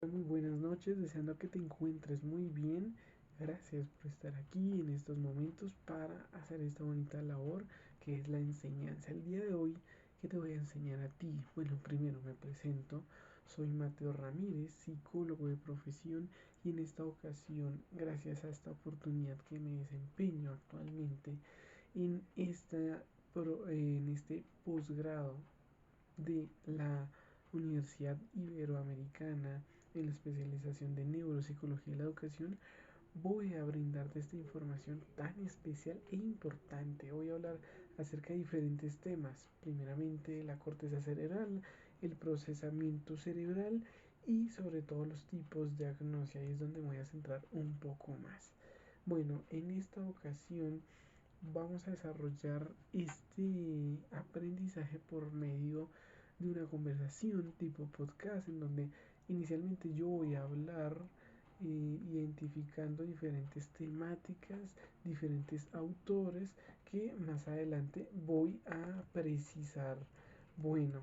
Muy buenas noches, deseando que te encuentres muy bien. Gracias por estar aquí en estos momentos para hacer esta bonita labor que es la enseñanza. El día de hoy, ¿qué te voy a enseñar a ti? Bueno, primero me presento. Soy Mateo Ramírez, psicólogo de profesión y en esta ocasión, gracias a esta oportunidad que me desempeño actualmente en este posgrado de la Universidad Iberoamericana en la especialización de neuropsicología y la educación, voy a brindarte esta información tan especial e importante. Voy a hablar acerca de diferentes temas, primeramente la corteza cerebral, el procesamiento cerebral y sobre todo los tipos de agnosia. Ahí es donde me voy a centrar un poco más. Bueno, en esta ocasión vamos a desarrollar este aprendizaje por medio de una conversación tipo podcast en donde inicialmente yo voy a hablar identificando diferentes temáticas, diferentes autores que más adelante voy a precisar. Bueno,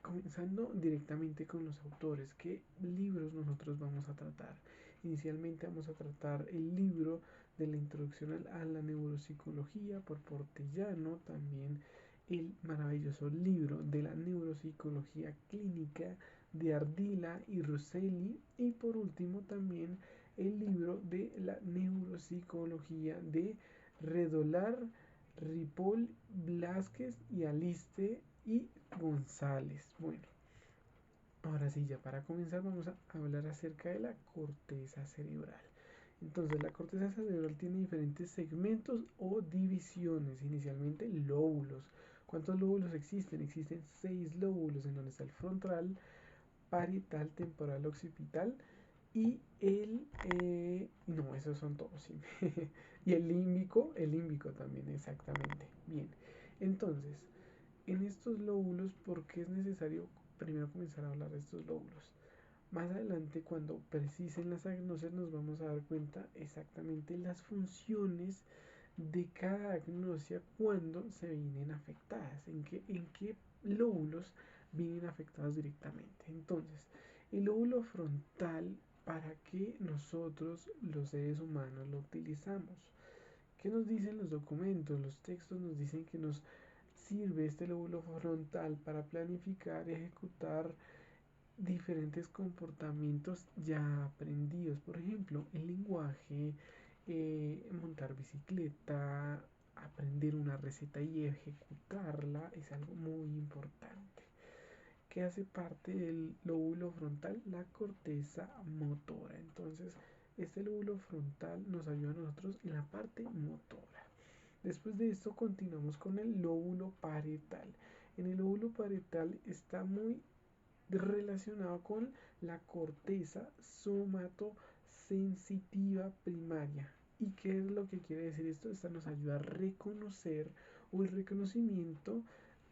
comenzando directamente con los autores, ¿qué libros nosotros vamos a tratar? Inicialmente vamos a tratar el libro de la introducción a la neuropsicología por Portellano, también el maravilloso libro de la neuropsicología clínica de Ardila y Rosselli y por último también el libro de la neuropsicología de Redolar, Ripoll, Blázquez y Aliste y González. Bueno, ahora sí, ya para comenzar vamos a hablar acerca de la corteza cerebral. Entonces, la corteza cerebral tiene diferentes segmentos o divisiones, inicialmente lóbulos. ¿Cuántos lóbulos existen? Existen 6 lóbulos, en donde está el frontal, parietal, temporal, occipital y no, esos son todos, sí. Y el límbico también, exactamente. Bien, entonces, en estos lóbulos, ¿por qué es necesario primero comenzar a hablar de estos lóbulos? Más adelante, cuando precisen las agnosias, nos vamos a dar cuenta exactamente las funciones de cada agnosia cuando se vienen afectadas, en qué lóbulos vienen afectados directamente. Entonces, el lóbulo frontal, ¿para qué nosotros los seres humanos lo utilizamos? ¿Qué nos dicen los documentos? Los textos nos dicen que nos sirve este lóbulo frontal para planificar, ejecutar diferentes comportamientos ya aprendidos. Por ejemplo, el lenguaje, montar bicicleta, aprender una receta y ejecutarla es algo muy importante. ¿Qué hace parte del lóbulo frontal? La corteza motora. Entonces, este lóbulo frontal nos ayuda a nosotros en la parte motora. Después de esto continuamos con el lóbulo parietal. En el lóbulo parietal está muy relacionado con la corteza somatosensitiva primaria. ¿Y qué es lo que quiere decir esto? Esta nos ayuda a reconocer o el reconocimiento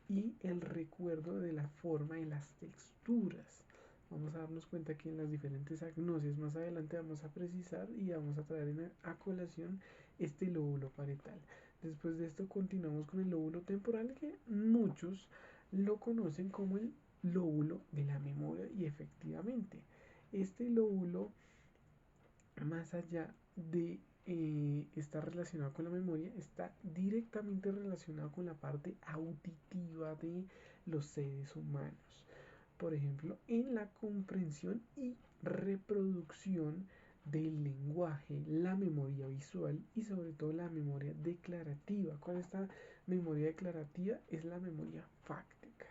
y el recuerdo de la forma y las texturas. Vamos a darnos cuenta que en las diferentes agnosias más adelante vamos a precisar y vamos a traer a colación este lóbulo parietal. Después de esto continuamos con el lóbulo temporal que muchos lo conocen como el lóbulo de la memoria y efectivamente este lóbulo más allá de estar relacionado con la memoria, está directamente relacionado con la parte auditiva de los seres humanos. Por ejemplo, en la comprensión y reproducción del lenguaje, la memoria visual y sobre todo la memoria declarativa. ¿Cuál es esta memoria declarativa? Es la memoria fáctica.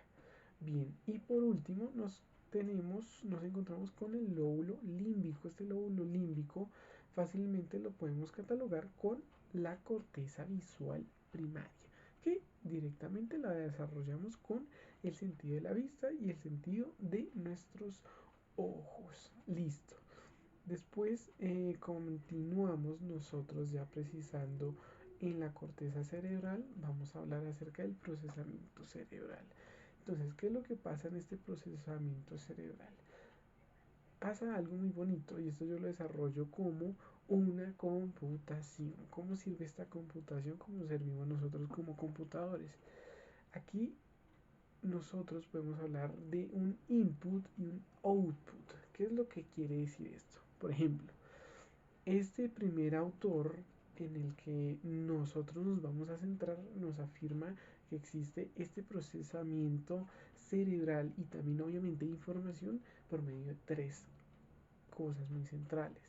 Bien, y por último nos encontramos con el lóbulo límbico. Este lóbulo límbico fácilmente lo podemos catalogar con la corteza visual primaria, que directamente la desarrollamos con el sentido de la vista y el sentido de nuestros ojos. Listo. Después continuamos nosotros ya precisando en la corteza cerebral, vamos a hablar acerca del procesamiento cerebral. Entonces, ¿qué es lo que pasa en este procesamiento cerebral? Pasa algo muy bonito y esto yo lo desarrollo como una computación. ¿Cómo sirve esta computación? ¿Cómo servimos nosotros como computadores? Aquí nosotros podemos hablar de un input y un output. ¿Qué es lo que quiere decir esto? Por ejemplo, este primer autor en el que nosotros nos vamos a centrar nos afirma que existe este procesamiento cerebral y también obviamente información por medio de tres cosas muy centrales.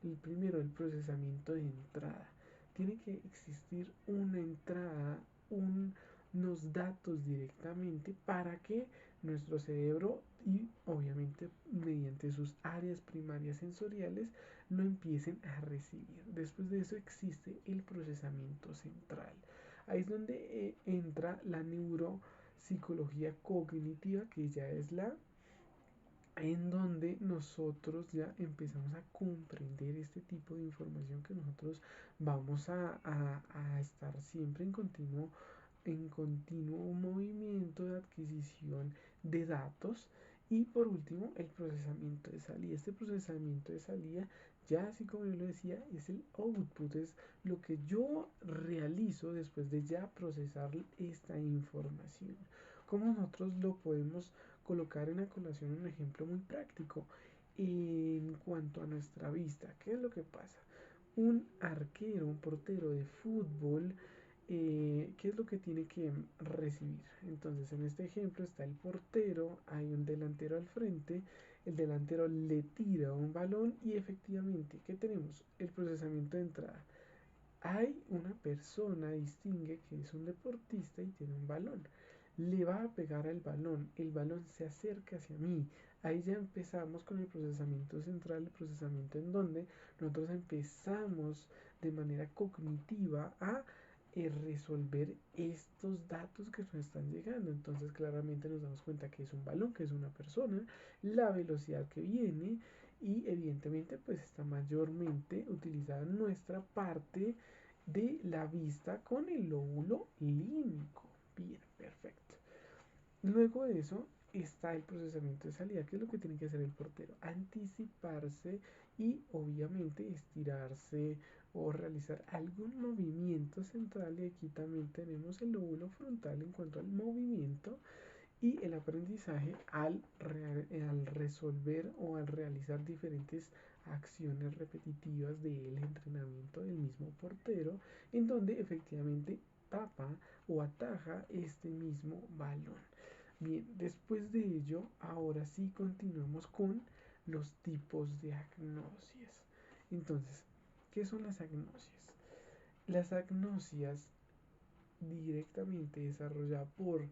El primero, el procesamiento de entrada. Tiene que existir una entrada, unos datos directamente para que nuestro cerebro y obviamente mediante sus áreas primarias sensoriales lo empiecen a recibir. Después de eso existe el procesamiento central. Ahí es donde entra la neuropsicología cognitiva, que ya es la en donde nosotros ya empezamos a comprender este tipo de información que nosotros vamos a estar siempre en continuo movimiento de adquisición de datos. Y por último, el procesamiento de salida. Este procesamiento de salida, ya así como yo lo decía, es el output, es lo que yo realizo después de ya procesar esta información. ¿Cómo nosotros lo podemos colocar en la colación un ejemplo muy práctico? En cuanto a nuestra vista, ¿qué es lo que pasa? Un arquero, un portero de fútbol, ¿qué es lo que tiene que recibir? Entonces, en este ejemplo está el portero, hay un delantero al frente, el delantero le tira un balón y efectivamente, ¿qué tenemos? El procesamiento de entrada. Hay una persona, distingue que es un deportista y tiene un balón. Le va a pegar al balón, el balón se acerca hacia mí. Ahí ya empezamos con el procesamiento central, el procesamiento en donde nosotros empezamos de manera cognitiva a resolver estos datos que nos están llegando. Entonces claramente nos damos cuenta que es un balón, que es una persona, la velocidad que viene y evidentemente pues está mayormente utilizada nuestra parte de la vista con el lóbulo límbico. Bien, perfecto. Luego de eso está el procesamiento de salida. ¿Qué es lo que tiene que hacer el portero? Anticiparse y obviamente estirarse o realizar algún movimiento central. Y aquí también tenemos el lóbulo frontal en cuanto al movimiento y el aprendizaje al resolver o al realizar diferentes acciones repetitivas del entrenamiento del mismo portero, en donde efectivamente tapa o ataja este mismo balón. Bien, después de ello, ahora sí continuamos con los tipos de agnosias. Entonces, ¿qué son las agnosias? Las agnosias directamente desarrolladas por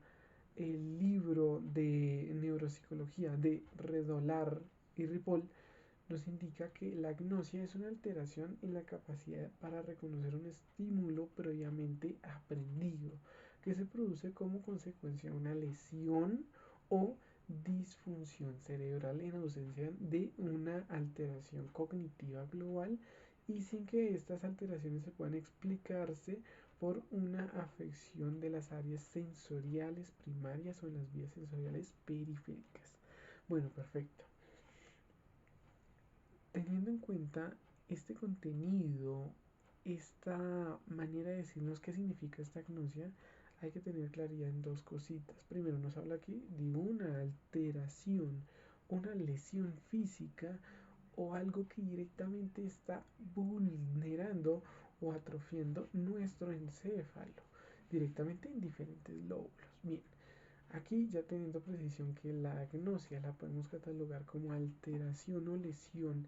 el libro de neuropsicología de Redolar y Ripoll nos indica que la agnosia es una alteración en la capacidad para reconocer un estímulo previamente aprendido, que se produce como consecuencia de una lesión o disfunción cerebral en ausencia de una alteración cognitiva global y sin que estas alteraciones se puedan explicarse por una afección de las áreas sensoriales primarias o en las vías sensoriales periféricas. Bueno, perfecto. Teniendo en cuenta este contenido, esta manera de decirnos qué significa esta agnosia, hay que tener claridad en dos cositas. Primero, nos habla aquí de una alteración, una lesión física o algo que directamente está vulnerando o atrofiando nuestro encéfalo, directamente en diferentes lóbulos. Bien, aquí ya teniendo precisión que la agnosia la podemos catalogar como alteración o lesión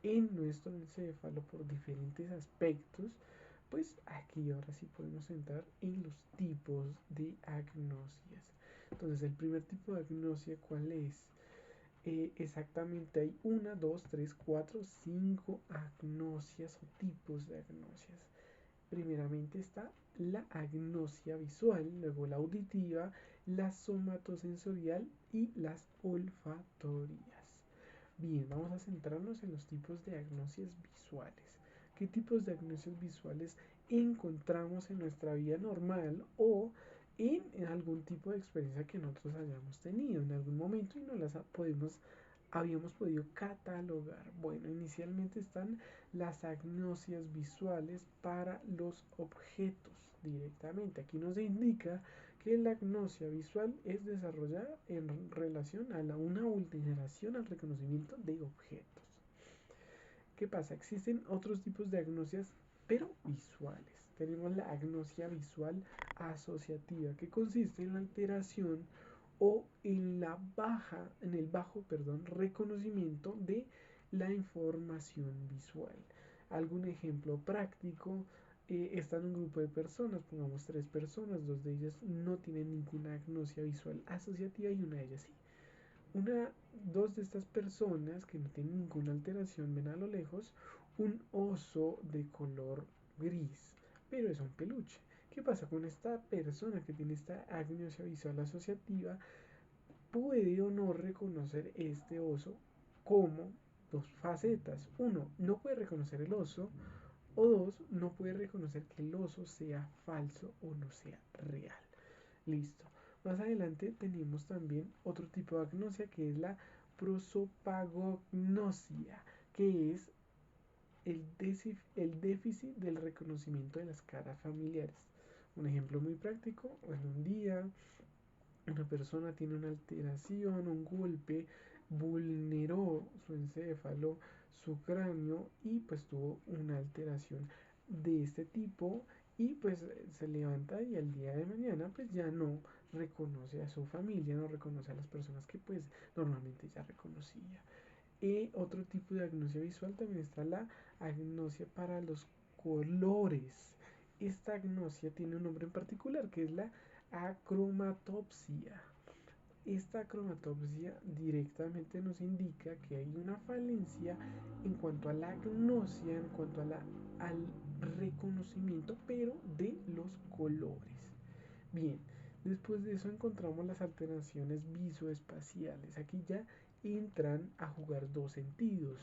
en nuestro encéfalo por diferentes aspectos, pues aquí ahora sí podemos entrar en los tipos de agnosias. Entonces, el primer tipo de agnosia, ¿cuál es? Exactamente hay una, dos, tres, cuatro, cinco agnosias o tipos de agnosias. Primeramente está la agnosia visual, luego la auditiva, la somatosensorial y las olfatorias. Bien, vamos a centrarnos en los tipos de agnosias visuales. ¿Qué tipos de agnosias visuales encontramos en nuestra vida normal o en algún tipo de experiencia que nosotros hayamos tenido en algún momento y no las habíamos podido catalogar? Bueno, inicialmente están las agnosias visuales para los objetos directamente. Aquí nos indica que la agnosia visual es desarrollada en relación a una vulneración al reconocimiento de objetos. ¿Qué pasa? Existen otros tipos de agnosias, pero visuales. Tenemos la agnosia visual asociativa, que consiste en la alteración o en el bajo, reconocimiento de la información visual. Algún ejemplo práctico, está en un grupo de personas, pongamos 3 personas, 2 de ellas no tienen ninguna agnosia visual asociativa y una de ellas sí. Dos de estas personas que no tienen ninguna alteración ven a lo lejos un oso de color gris, pero es un peluche. ¿Qué pasa con esta persona que tiene esta agnosia visual asociativa? Puede o no reconocer este oso como dos facetas. Uno, no puede reconocer el oso, o dos, no puede reconocer que el oso sea falso o no sea real. Listo. Más adelante tenemos también otro tipo de agnosia que es la prosopagognosia, que es el déficit del reconocimiento de las caras familiares. Un ejemplo muy práctico, en un día una persona tiene una alteración, un golpe, vulneró su encéfalo, su cráneo y pues tuvo una alteración de este tipo y pues se levanta y al día de mañana pues ya no reconoce a su familia, no reconoce a las personas que pues normalmente ya reconocía. Y otro tipo de agnosia visual también está la agnosia para los colores. Esta agnosia tiene un nombre en particular que es la acromatopsia. Esta cromatopsia directamente nos indica que hay una falencia en cuanto a la agnosia, en cuanto a al reconocimiento, pero de los colores. Bien, después de eso encontramos las alteraciones visoespaciales. Aquí ya entran a jugar dos sentidos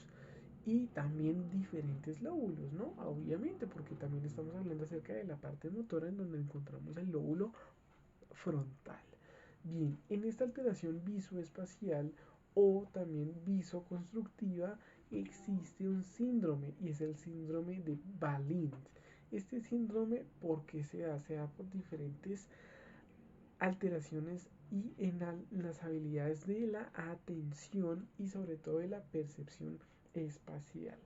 y también diferentes lóbulos, ¿no? Obviamente, porque también estamos hablando acerca de la parte motora en donde encontramos el lóbulo frontal. Bien, en esta alteración visoespacial o también visoconstructiva existe un síndrome y es el síndrome de Balint. Este síndrome, ¿por qué se da? Se da por diferentes alteraciones y en las habilidades de la atención y sobre todo de la percepción espacial.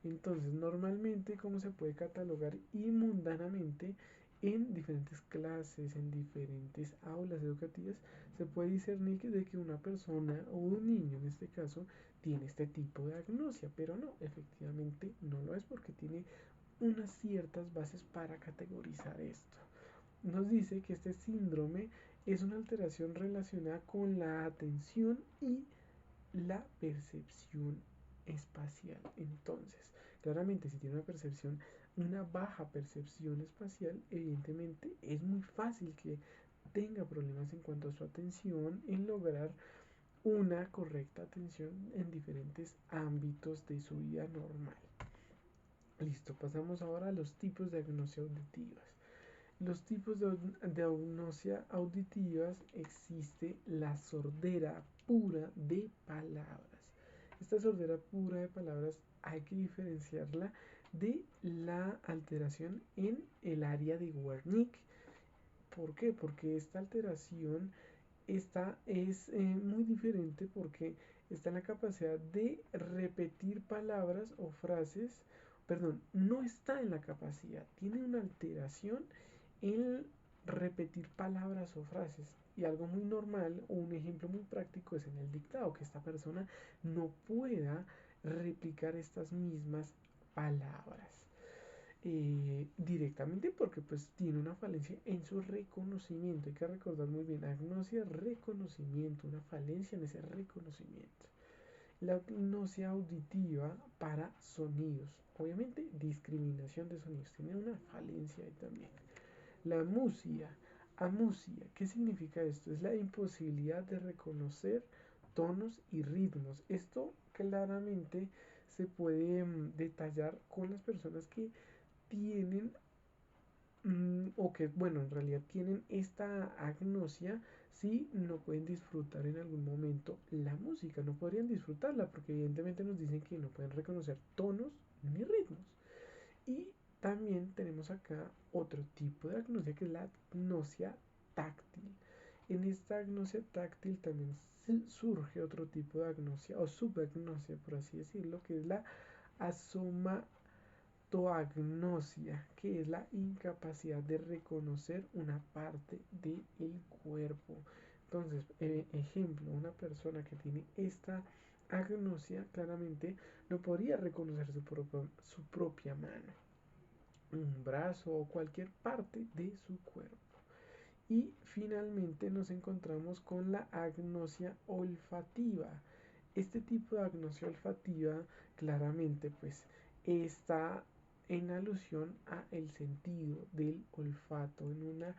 Entonces, normalmente, ¿cómo se puede catalogar? Y mundanamente, en diferentes clases, en diferentes aulas educativas, se puede discernir de que una persona o un niño en este caso tiene este tipo de agnosia, pero no, efectivamente no lo es porque tiene unas ciertas bases para categorizar esto. Nos dice que este síndrome es una alteración relacionada con la atención y la percepción espacial. Entonces, claramente si tiene una baja percepción espacial, evidentemente es muy fácil que tenga problemas en cuanto a su atención, en lograr una correcta atención en diferentes ámbitos de su vida normal. Listo, pasamos ahora a los tipos de agnosia auditivas. Los tipos de agnosia auditivas existe la sordera pura de palabras. Esta sordera pura de palabras hay que diferenciarla de la alteración en el área de Wernicke. ¿Por qué? Porque esta alteración es muy diferente porque está en la capacidad de repetir palabras o frases, perdón, no está en la capacidad, tiene una alteración en repetir palabras o frases. Y algo muy normal o un ejemplo muy práctico es en el dictado, que esta persona no pueda replicar estas mismas palabras directamente porque pues tiene una falencia en su reconocimiento. Hay que recordar muy bien, agnosia, reconocimiento, una falencia en ese reconocimiento. La agnosia auditiva para sonidos, obviamente discriminación de sonidos, tiene una falencia ahí también. La amusia, ¿qué significa esto? Es la imposibilidad de reconocer tonos y ritmos. Esto claramente se puede detallar con las personas que tienen o que, bueno, en realidad tienen esta agnosia si no pueden disfrutar en algún momento la música, no podrían disfrutarla porque evidentemente nos dicen que no pueden reconocer tonos ni ritmos. Y también tenemos acá otro tipo de agnosia que es la agnosia táctil. En esta agnosia táctil también surge otro tipo de agnosia o subagnosia, por así decirlo, que es la asomatoagnosia, que es la incapacidad de reconocer una parte del cuerpo. Entonces, ejemplo, una persona que tiene esta agnosia claramente no podría reconocer su propia mano, un brazo o cualquier parte de su cuerpo. Y finalmente nos encontramos con la agnosia olfativa. Este tipo de agnosia olfativa claramente pues está en alusión a el sentido del olfato, en una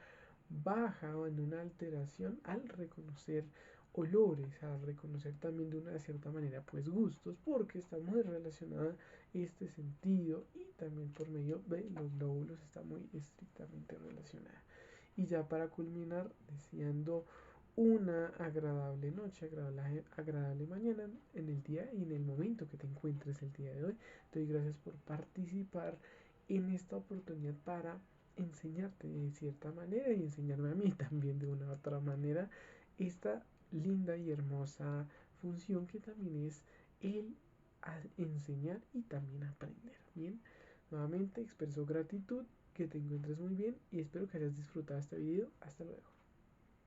baja o en una alteración al reconocer olores, al reconocer también de una cierta manera pues gustos, porque está muy relacionada este sentido y también por medio de los lóbulos está muy estrictamente relacionada. Y ya para culminar, deseando una agradable noche, agradable mañana en el día y en el momento que te encuentres el día de hoy. Te doy gracias por participar en esta oportunidad para enseñarte de cierta manera y enseñarme a mí también de una otra manera esta linda y hermosa función que también es el enseñar y también aprender. Bien, nuevamente expreso gratitud, que te encuentres muy bien y espero que hayas disfrutado este video. Hasta luego.